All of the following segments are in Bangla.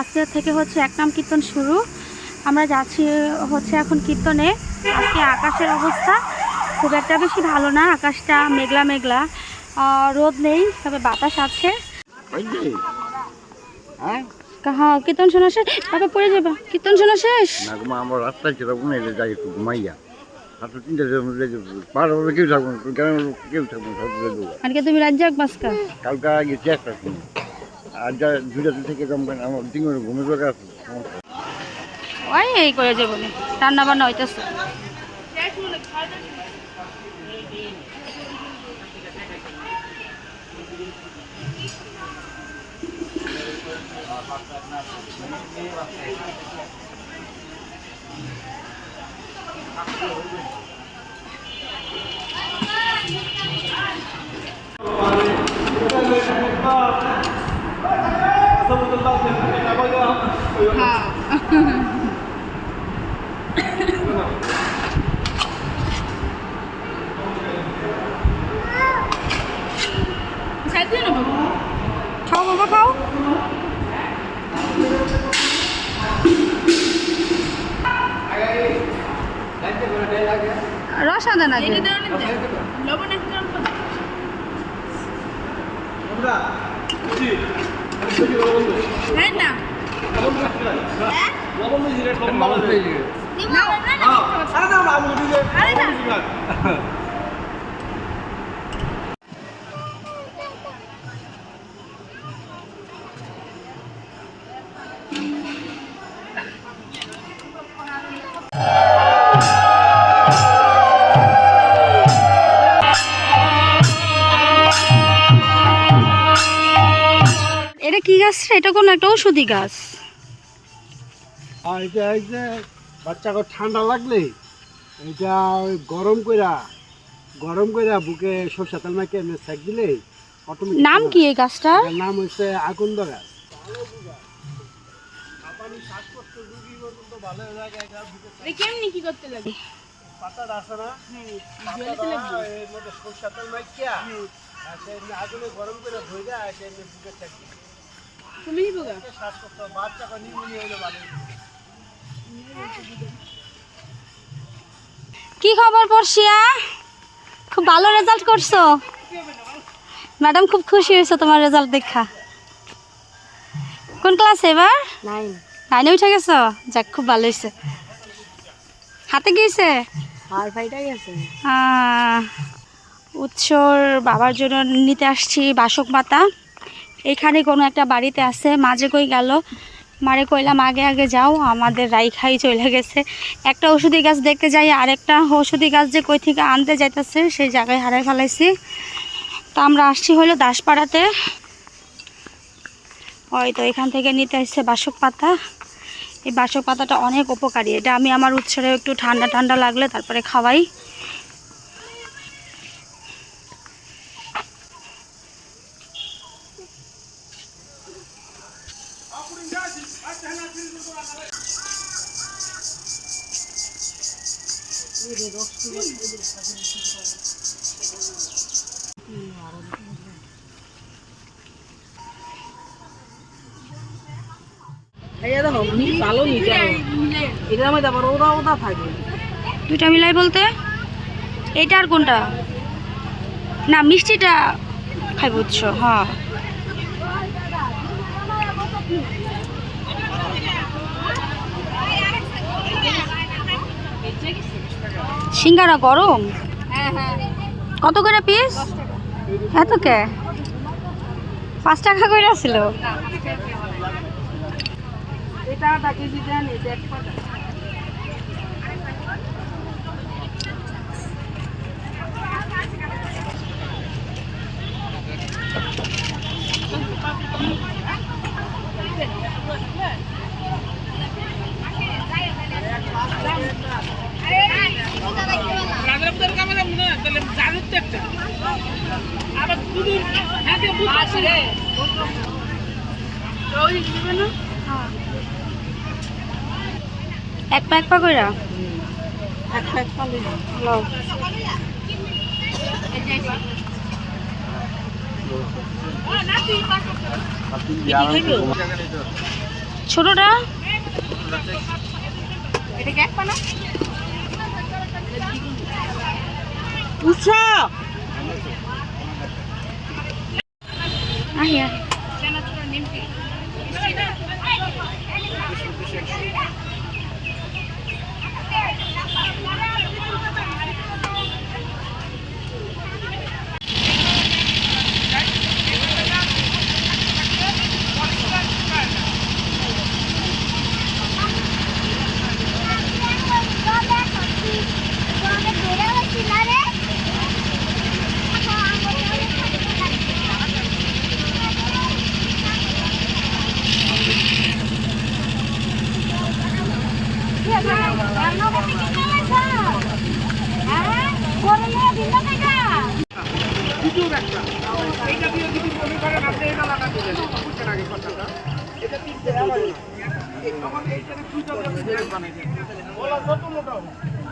আজকে থেকে হচ্ছে এক নাম কীর্তন শুরু। আমরা যাচ্ছি হচ্ছে এখন কীর্তনে। আজকে আকাশের অবস্থা খুব একটা বেশি ভালো না, আকাশটা মেঘলা মেঘলা, রোদ নেই, তবে বাতাস আছে। হ্যাঁ, কীর্তন শোনা শেষ। বাবা পড়ে যাবে। কীর্তন শোনা শেষ। আমরা রাস্তায় ছিলাম, যাই একটু ঘুমাইয়া রাত্র 3টার মধ্যে বারো বলে কেউ থাকবো না, কেউ থাকবো না। আজকে তুমি রাত জাগ বাসকা কালকে গেছি একটা সময়, আর যা 2টা থেকে আমার 3 ঘন্টা ঘুমের দরকার আছে। ওই এই করে যাবো না, রান্না বান্না হইতেছে। খাও বাবা খাও। রস আদা না এটা কি গাছ রে? এটা কোনো একটা ঔষধি গাছ। আর এটা এই যে বাচ্চাকে ঠান্ডা লাগলে এটা ওই গরম কইরা বুকে সরষে তেল মাখিয়ে এমনি সেক দিলে অটোমেটিক। নাম কি এই গাছটা? নাম হচ্ছে আকন্দ গাছ। কেমনি কি করতে লাগে? পাতাটা আছে না, এর মধ্যে সরষে তেল মাখিয়া আগুনে গরম করে ধুই দেয়, এমনি বুকে সেক দিলে তুমি বুগা শ্বাসকষ্ট বাচ্চাকে নিউমোনিয়া হইলে ভালো। কি খবর পড়শিয়া? খুব ভালো রেজাল্ট করছো ম্যাডাম, খুব খুশি হয়েছে তোমার রেজাল্ট দেখা। কোন ক্লাস এবার? 9 উঠে গেছো? যাক, খুব ভালো হয়েছে। হাতে গিয়েছে উৎসর বাবার জন্য নিতে আসছি বাসক পাতা। এখানে কোনো একটা বাড়িতে আছে, মাঝে কই গেল, মারে কইলাম আগে আগে যাও, আমাদের রাইখাই চলে গেছে। একটা ওষুধি গাছ দেখতে যাই, আরেকটা ওষুধি গাছ যে কই থেকে আনতে যাইতেছে সেই জায়গায় হারাই ফেলাইছি। তো আমরা আসছি হলো দাসপাড়াতে। ওই তো এখান থেকে নিতে আসছে বাসক পাতা। এই বাসক পাতাটা অনেক উপকারী, এটা আমি আমার উৎসরে একটু ঠান্ডা ঠান্ডা লাগলে তারপরে খাওয়াই। দুইটা মিলাই বলতে এইটা আর কোনটা? না, মিষ্টিটা খাই বুঝছো। হ্যাঁ, সিঙ্গারা গরম কত করে পিস? এত কে? 5 টাকা করে ছিল। এক প্যাক পা কইরা এক প্যাক পালি লও। ছোটটা এটা কি এক পানা উৎসা আহিয়া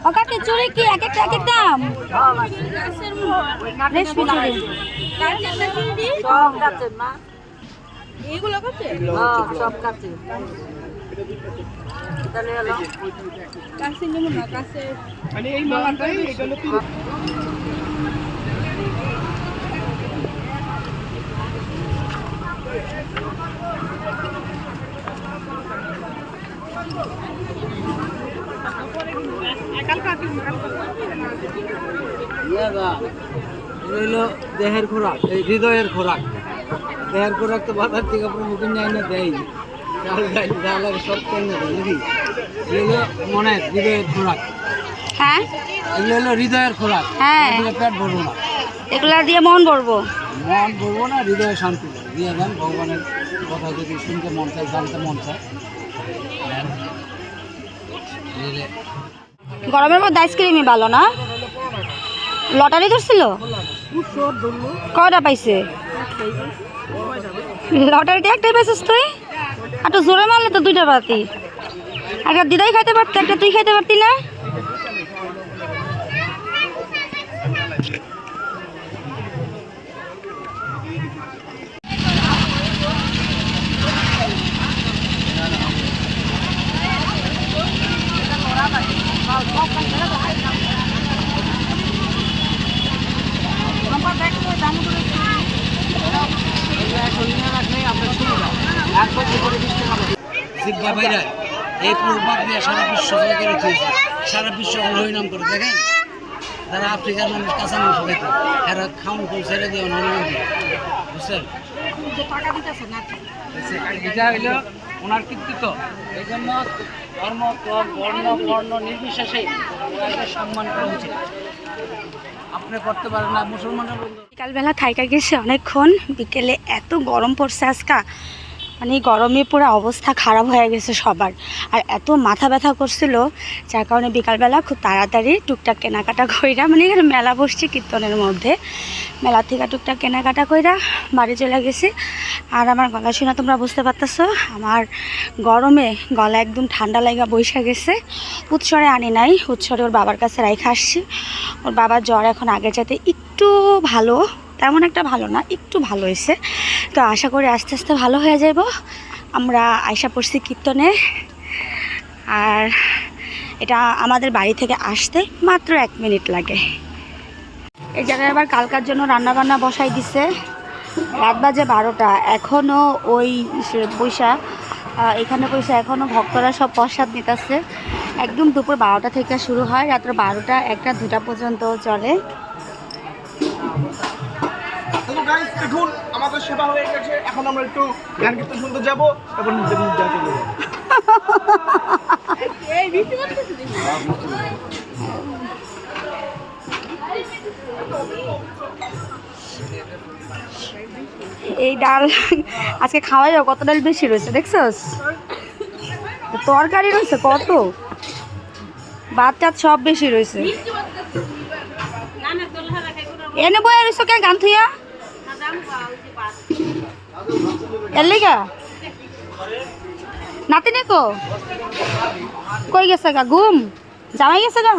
ওকে চুরি কি এক একটা দাম রেশমি চুরি সব কাছে মা এগুলো কাছে সব কাছে তাহলে হলো কাছে নেব না কাছে মানে এই মালাটাই এটা হলো হইলো দেহের খোরাক এই হৃদয়ের খোরাক দেহের খোরাক তো বাজার থেকে আপনার মুখে নেয় না দেয় চাল ডাল ডাল আর সব কেন নাকি এগুলো মনের হৃদয়ের খোরাক হ্যাঁ এগুলো হলো হৃদয়ের খোরাক হ্যাঁ এগুলো পেট ভরবো না এগুলা দিয়ে মন ভরবো মন ভরবো না হৃদয়ে শান্তি দেয় দিয়ে দেন ভগবানের কথা যদি শুনতে মন চায় জানতে মন চায় গরমের মধ্যে আইসক্রিমই ভালো না লটারি ধরছিল কয়টা পাইছে লটারিতে একটাই পাইছিস তুই একটু জোরে মারলে তো দুইটা পাতি একটা দিদাই খাইতে পারতি একটা তুই খাইতে পারতি না জিব্বা বাইরে এই প্রভাব নিয়ে সারা বিশ্ব জগতে রয়েছে সারা বিশ্ব হরিনাম করে দেখেন যারা আফ্রিকার মানুষ কাঁচা মাংস খেত এরা খাউন ফুল ছেড়ে দিয়ে হরিনাম করে বুঝছেন এটা হইল ওনার কৃতিত্ব এই জন্য ধর্ম বর্ণ বর্ণ নির্বিশেষে ওনাকে সম্মান করা উচিত আপনি করতে পারেন না মুসলমানের বন্ধু বিকালবেলা থাইকা গেছে অনেকক্ষণ বিকেলে এত গরম পড়ছে আজকা মানে গরমে পুরো অবস্থা খারাপ হয়ে গেছে সবার আর এত মাথা ব্যথা করছিল যার কারণে বিকালবেলা খুব তাড়াতাড়ি টুকটাক কেনাকাটা কইরা মানে এখানে মেলা বসছে কীর্তনের মধ্যে মেলা থেকে টুকটাক কেনাকাটা কইরা বাড়ি চলে গেছি আর আমার গলা শুনে তোমরা বুঝতে পারতেছো আমার গরমে গলা একদম ঠান্ডা লাগা বৈশা গেছে উৎসরে আনি নাই উৎসরে ওর বাবার কাছে রাইখা আসছি ওর বাবার জ্বর এখন আগের যাতে একটু ভালো তেমন একটা ভালো না একটু ভালো হয়েছে তো আশা করি আস্তে আস্তে ভালো হয়ে যাব আমরা আয়সা পড়ছি কীর্তনে আর এটা আমাদের বাড়ি থেকে আসতে মাত্র 1 মিনিট লাগে এই জায়গায় আবার কালকার জন্য রান্নাবান্না বসাই দিছে রাত বাজে 12টা এখনও ওই পয়সা এখানে পয়সা এখনও ভক্তরা সব প্রসাদ নিতেছে একদম দুপুর 12টা থেকে শুরু হয় রাত্র 12টা 1টা 2টা পর্যন্ত চলে গাইস দেখুন আমাদের সেবা হয়ে গেছে এখন আমরা একটু গান কীর্তন শুনতে যাব এবং এই এই ডাল আজকে খাওয়া যাও কত ডাল বেশি রয়েছে দেখছস তরকারি রয়েছে কত ভাত সব বেশি রয়েছে এনে বই রয়েছ কে গান থুইয়া এর লিগা নাতি নেকো কই গেছে গা ঘুম জামাই গেছে গা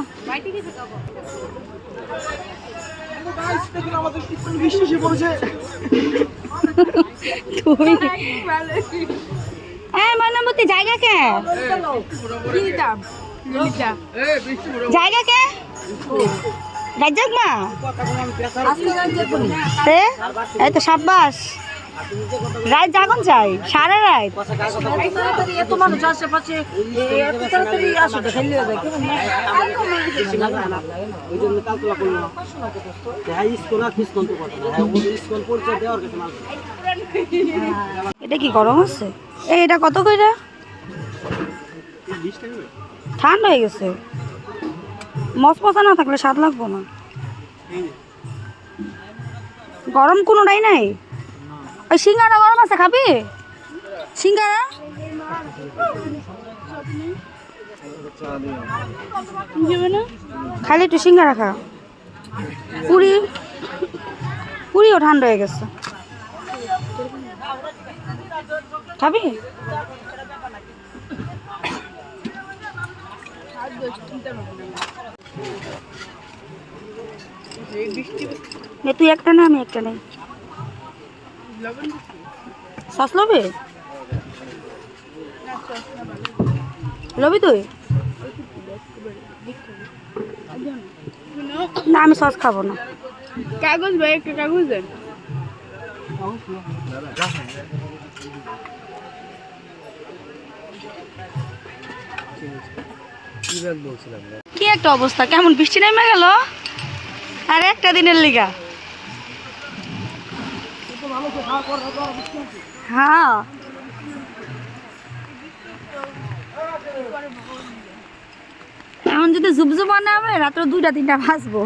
দেখুন আমাদের কীর্তন বিশ্বাসে পড়েছে তুই ময়নামতি জায়গা কে জায়গা কে রাজ্জাক মা তে এই তো সাব্বাস রাত জাগন চাই সারা রাত ওই জন্য কালতলা করলো স্কুল আর ফিস করতে পারতো না স্কুল পরিচয় দেওয়ার কিছু না এটা কি গরম আছে এটা কত কইরা ঠান্ডা হয়ে গেছে মশমশা না থাকলে স্বাদ লাগবো না গরম কোনোটাই নাই ওই সিঙ্গারা গরম আছে খাবি সিঙ্গারা খালি একটু সিঙ্গারা খা পুরিও ঠান্ডা হয়ে গেছে খাবি তুই একটা না আমি একটা নেই সস লবি লবি তুই না আমি সস খাবো না কাগজ ভাই একটা কাগজ দেন কি একটা অবস্থা কেমন বৃষ্টি নেমে গেল আর একটা দিনের লিগা হ্যাঁ এখন যদি জুবজুবা না হবে রাত্রে 2টা 3টা বাজবো